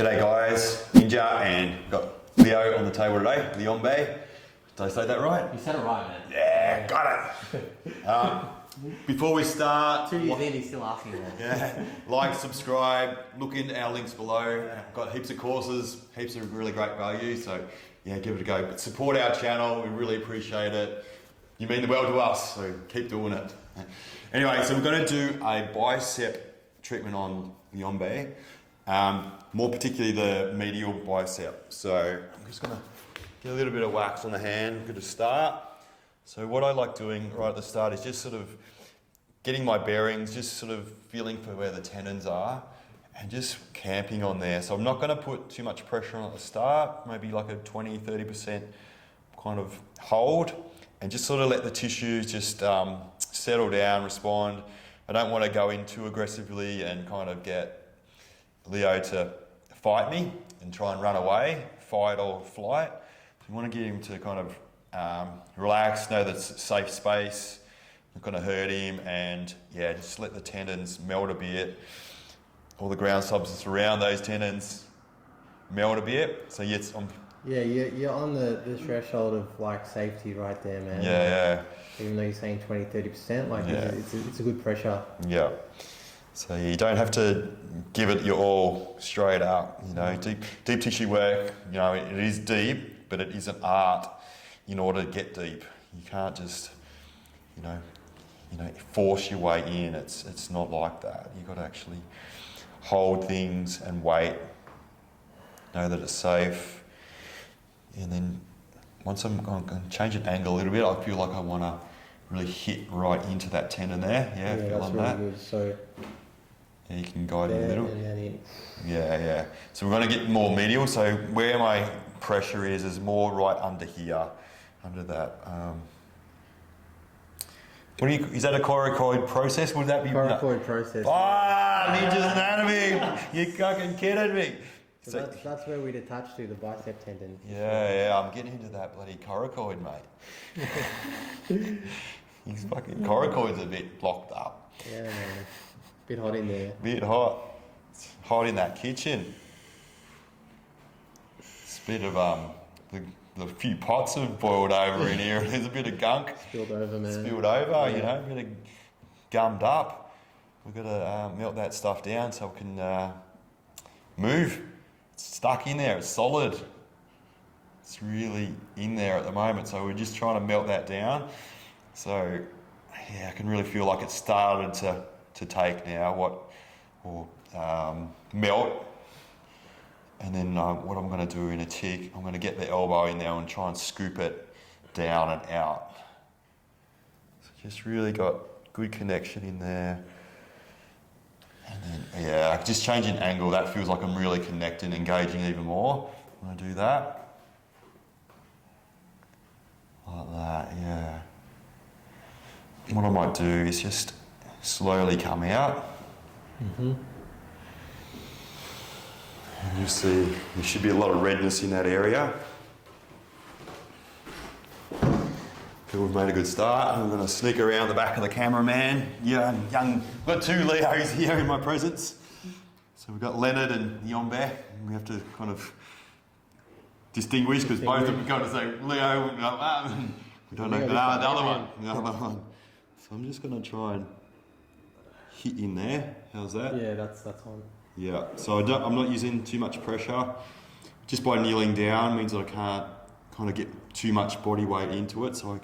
G'day guys, Ninja, and got Leo on the table today, Leombe. Did I say that right? You said it right, man. Yeah, got it. Before we start, 2 years in, he's still asking that. yeah, like, subscribe, look into our links below. Got heaps of courses, heaps of really great value, so yeah, give it a go. But support our channel, we really appreciate it. You mean the world to us, so keep doing it. Anyway, so we're going to do a bicep treatment on Leombe. More particularly the medial bicep. So I'm just going to get a little bit of wax on the hand, good to start. So what I like doing right at the start is just sort of getting my bearings, just sort of feeling for where the tendons are and just camping on there. So I'm not going to put too much pressure on at the start, maybe like a 20-30% kind of hold, and just sort of let the tissues just settle down, respond. I don't want to go in too aggressively and kind of get Leo to fight me and try and run away, fight or flight. So you want to get him to kind of relax, know that it's a safe space, not going to hurt him, and yeah, just let the tendons melt a bit. All the ground substance around those tendons melt a bit. So yes, yeah, you're on the threshold of like safety right there, man. Yeah. Even though you're saying 20-30%, like Yeah. it's a good pressure. Yeah. So you don't have to give it your all straight up, you know. Deep tissue work, you know, it is deep, but it is an art in order to get deep. You can't just, you know, force your way in. It's not like that. You've got to actually hold things and wait, know that it's safe. And then once I'm going to change an angle a little bit, I feel like I want to really hit right into that tendon there. Yeah, feel that's on really that. good. So yeah, you can guide in a little. and then in. Yeah. So we're going to get more medial. So where my pressure is more right under here, under that. Is that a coracoid process? Would that be? Coracoid process. Ninja's anatomy! You fucking kidding me? So that's where we'd attach to the bicep tendon. Yeah, I'm getting into that bloody coracoid, mate. His fucking coracoid's a bit blocked up. Yeah, man. Bit hot in there. Bit hot. It's hot in that kitchen. It's a bit of the few pots have boiled over in here. There's a bit of gunk. Spilled over, man. Spilled over, you know, a bit of gummed up. We've got to melt that stuff down so we can move. It's stuck in there. It's solid. It's really in there at the moment. So we're just trying to melt that down. So yeah, I can really feel like it's started to take now, melt. And then what I'm going to do in a tick, I'm going to get the elbow in there and try and scoop it down and out. So just really got good connection in there. And then, yeah, just changing angle, that feels like I'm really connecting, engaging even more when I do that. Like that, yeah. What I might do is just slowly come out. Mm-hmm. And you see, there should be a lot of redness in that area. Feel we've made a good start. I'm going to sneak around the back of the cameraman. Yeah, got two Leos here in my presence. So we've got Leonard and Leombe. We have to kind of distinguish because both of them kind of say Leo. We don't know the other one. So I'm just going to try and hit in there. How's that? Yeah, that's on. Yeah, so I'm not using too much pressure. Just by kneeling down means that I can't kind of get too much body weight into it, so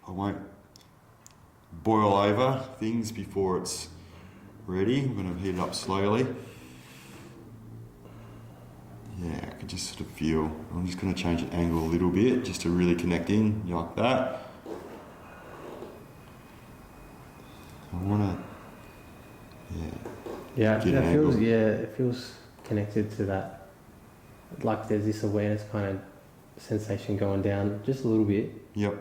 I won't boil over things before it's ready. I'm going to heat it up slowly. Yeah, I can just sort of feel. I'm just going to change the angle a little bit just to really connect in, like that. I want to, it feels connected to that. Like there's this awareness kind of sensation going down just a little bit. Yep.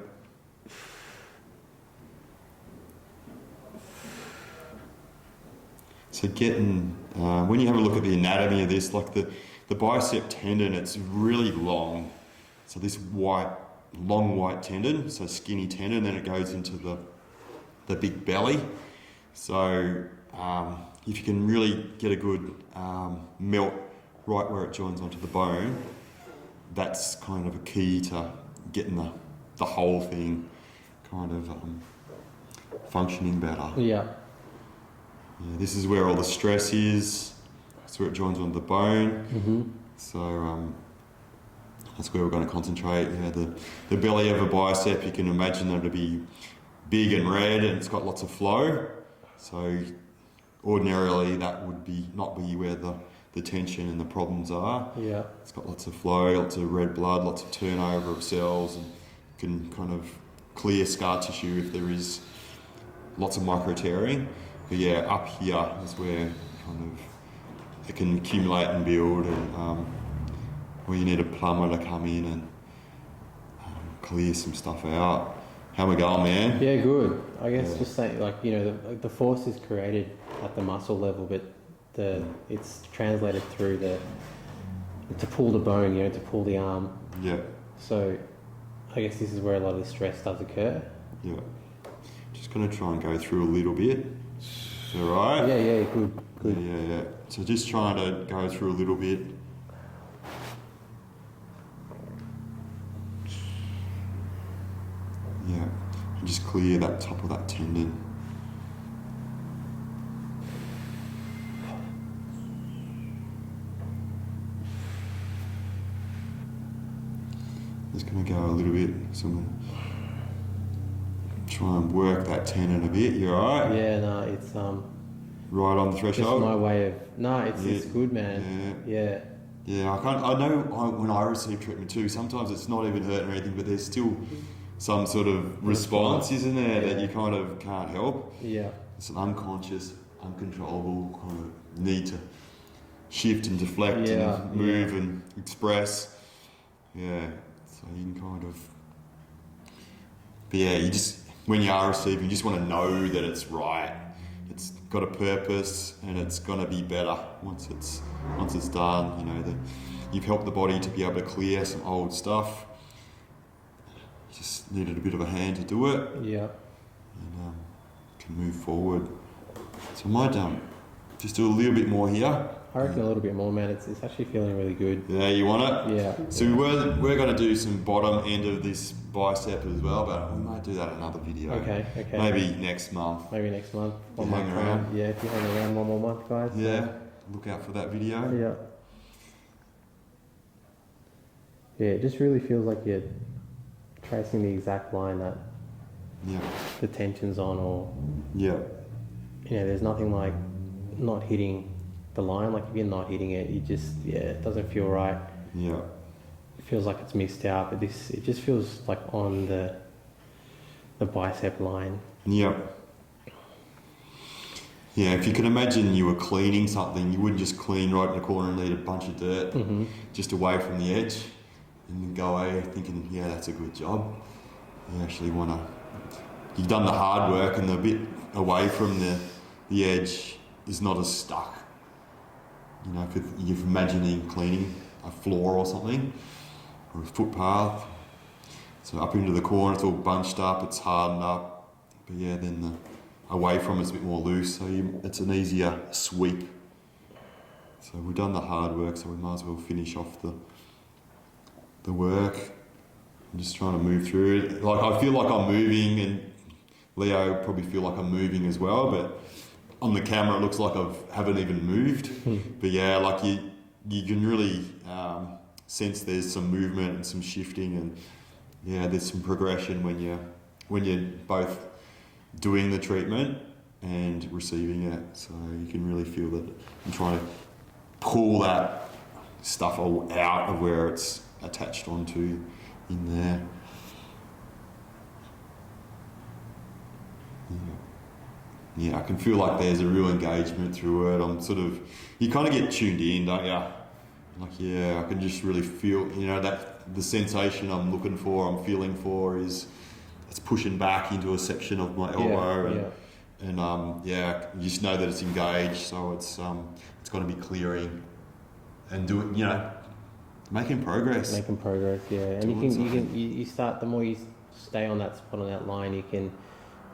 So getting, when you have a look at the anatomy of this, like the bicep tendon, it's really long. So this long white tendon, so skinny tendon, then it goes into the big belly. So if you can really get a good melt right where it joins onto the bone, that's kind of a key to getting the whole thing kind of functioning better. Yeah. Yeah, this is where all the stress is. That's where it joins onto the bone. Mm-hmm. So that's where we're going to concentrate. Yeah, the belly of a bicep, you can imagine them to be big and red, and it's got lots of flow. So ordinarily that would not be where the tension and the problems are. Yeah. It's got lots of flow, lots of red blood, lots of turnover of cells, and can kind of clear scar tissue if there is lots of micro tearing. But yeah, up here is where kind of it can accumulate and build, and where you need a plumber to come in and clear some stuff out. How we going, man? Yeah, good. I guess Yeah. just saying, like, you know, the force is created at the muscle level, but it's translated through to pull the bone, you know, to pull the arm. Yeah. So I guess this is where a lot of the stress does occur. Yeah. Just going to try and go through a little bit. Is that right? Yeah, good. Yeah. So just trying to go through a little bit. Yeah. And just clear that top of that tendon. Just going to go a little bit. So I'm going to try and work that tendon a bit. You alright? Yeah, no, it's Right on the threshold? just my way of... No, it's good, man. Yeah. Yeah, I know when I receive treatment too, sometimes it's not even hurting or anything, but there's still some sort of response, isn't there, that you kind of can't help. Yeah. It's an unconscious, uncontrollable kind of need to shift and deflect and move and express. Yeah, so you can kind of... But yeah, you just, when you are receiving, you just want to know that it's right. It's got a purpose and it's going to be better once it's done. You know, you've helped the body to be able to clear some old stuff. You just needed a bit of a hand to do it. Yeah. And can move forward. So I might just do a little bit more here. I reckon a little bit more, man. It's actually feeling really good. Yeah, you want it? Yeah. So we're going to do some bottom end of this bicep as well, but we might do that in another video. Okay. Maybe next month. Maybe next month. You hang around. Yeah, if you hang around one more month, guys. Yeah, look out for that video. Yeah. Yeah, it just really feels like you're tracing the exact line that the tension's on, or yeah, you know, there's nothing like not hitting the line. Like if you're not hitting it, you just it doesn't feel right. Yeah. It feels like it's missed out, but it just feels like on the bicep line. Yeah. Yeah, if you can imagine you were cleaning something, you wouldn't just clean right in the corner and leave a bunch of dirt just away from the edge and then go away thinking, yeah, that's a good job. You actually want to... You've done the hard work and the bit away from the edge is not as stuck. You know, if you're imagining cleaning a floor or something, or a footpath. So up into the corner, it's all bunched up, it's hardened up. But yeah, then away from it's a bit more loose, so it's an easier sweep. So we've done the hard work, so we might as well finish off the work. I'm just trying to move through it. Like I feel like I'm moving, and Leo probably feel like I'm moving as well, but on the camera it looks like I haven't even moved. But yeah, like you can really sense there's some movement and some shifting, and yeah, there's some progression when you're both doing the treatment and receiving it. So you can really feel that I'm trying to pull that stuff all out of where it's attached onto in there. Yeah, I can feel like there's a real engagement through it. You kind of get tuned in, don't you? Like, yeah, I can just really feel, you know, that the sensation I'm looking for, I'm feeling for is, it's pushing back into a section of my elbow, and you just know that it's engaged, so it's got to be clearing and doing, you know, making progress. And you start, the more you stay on that spot, on that line,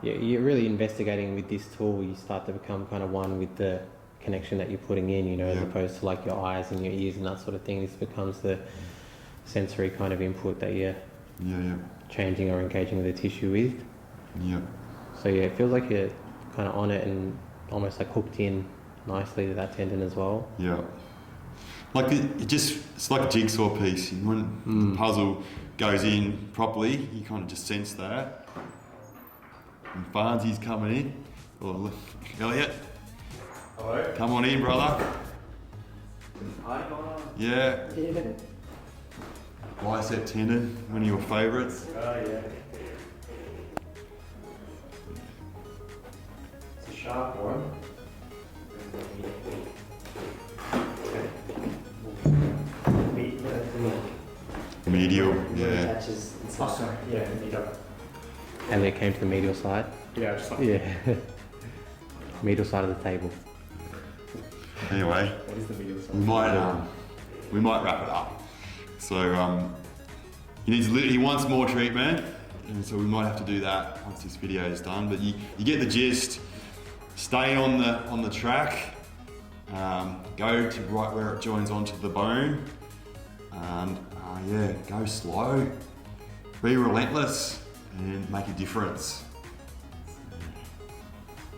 you're really investigating with this tool. You start to become kind of one with the connection that you're putting in, you know, as Yeah. opposed to like your eyes and your ears and that sort of thing. This becomes the sensory kind of input that you're Yeah. changing or engaging with the tissue with. Yeah. So yeah, it feels like you're kind of on it and almost like hooked in nicely to that tendon as well. Yeah. Like it's like a jigsaw piece. When the puzzle goes in properly, you kind of just sense that. And Farnsey's coming in. Oh, look, Elliot. Hello. Come on in, brother. Hi, Connor. Yeah. Bicep tendon, one of your favourites. Oh, yeah. It's a sharp one. Medial, yeah. Attaches inside. Oh, sorry. Yeah, medial. Elliot came to the medial side. Yeah, just like. Yeah. Medial side of the table. Anyway, What is the medial side? we might wrap it up. So he wants more treatment, and so we might have to do that once this video is done. But you get the gist. Stay on the track. Go to right where it joins onto the bone, and yeah, go slow. Be relentless and make a difference.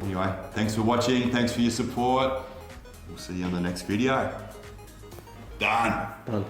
Anyway, thanks for watching. Thanks for your support. We'll see you on the next video. Done. Done.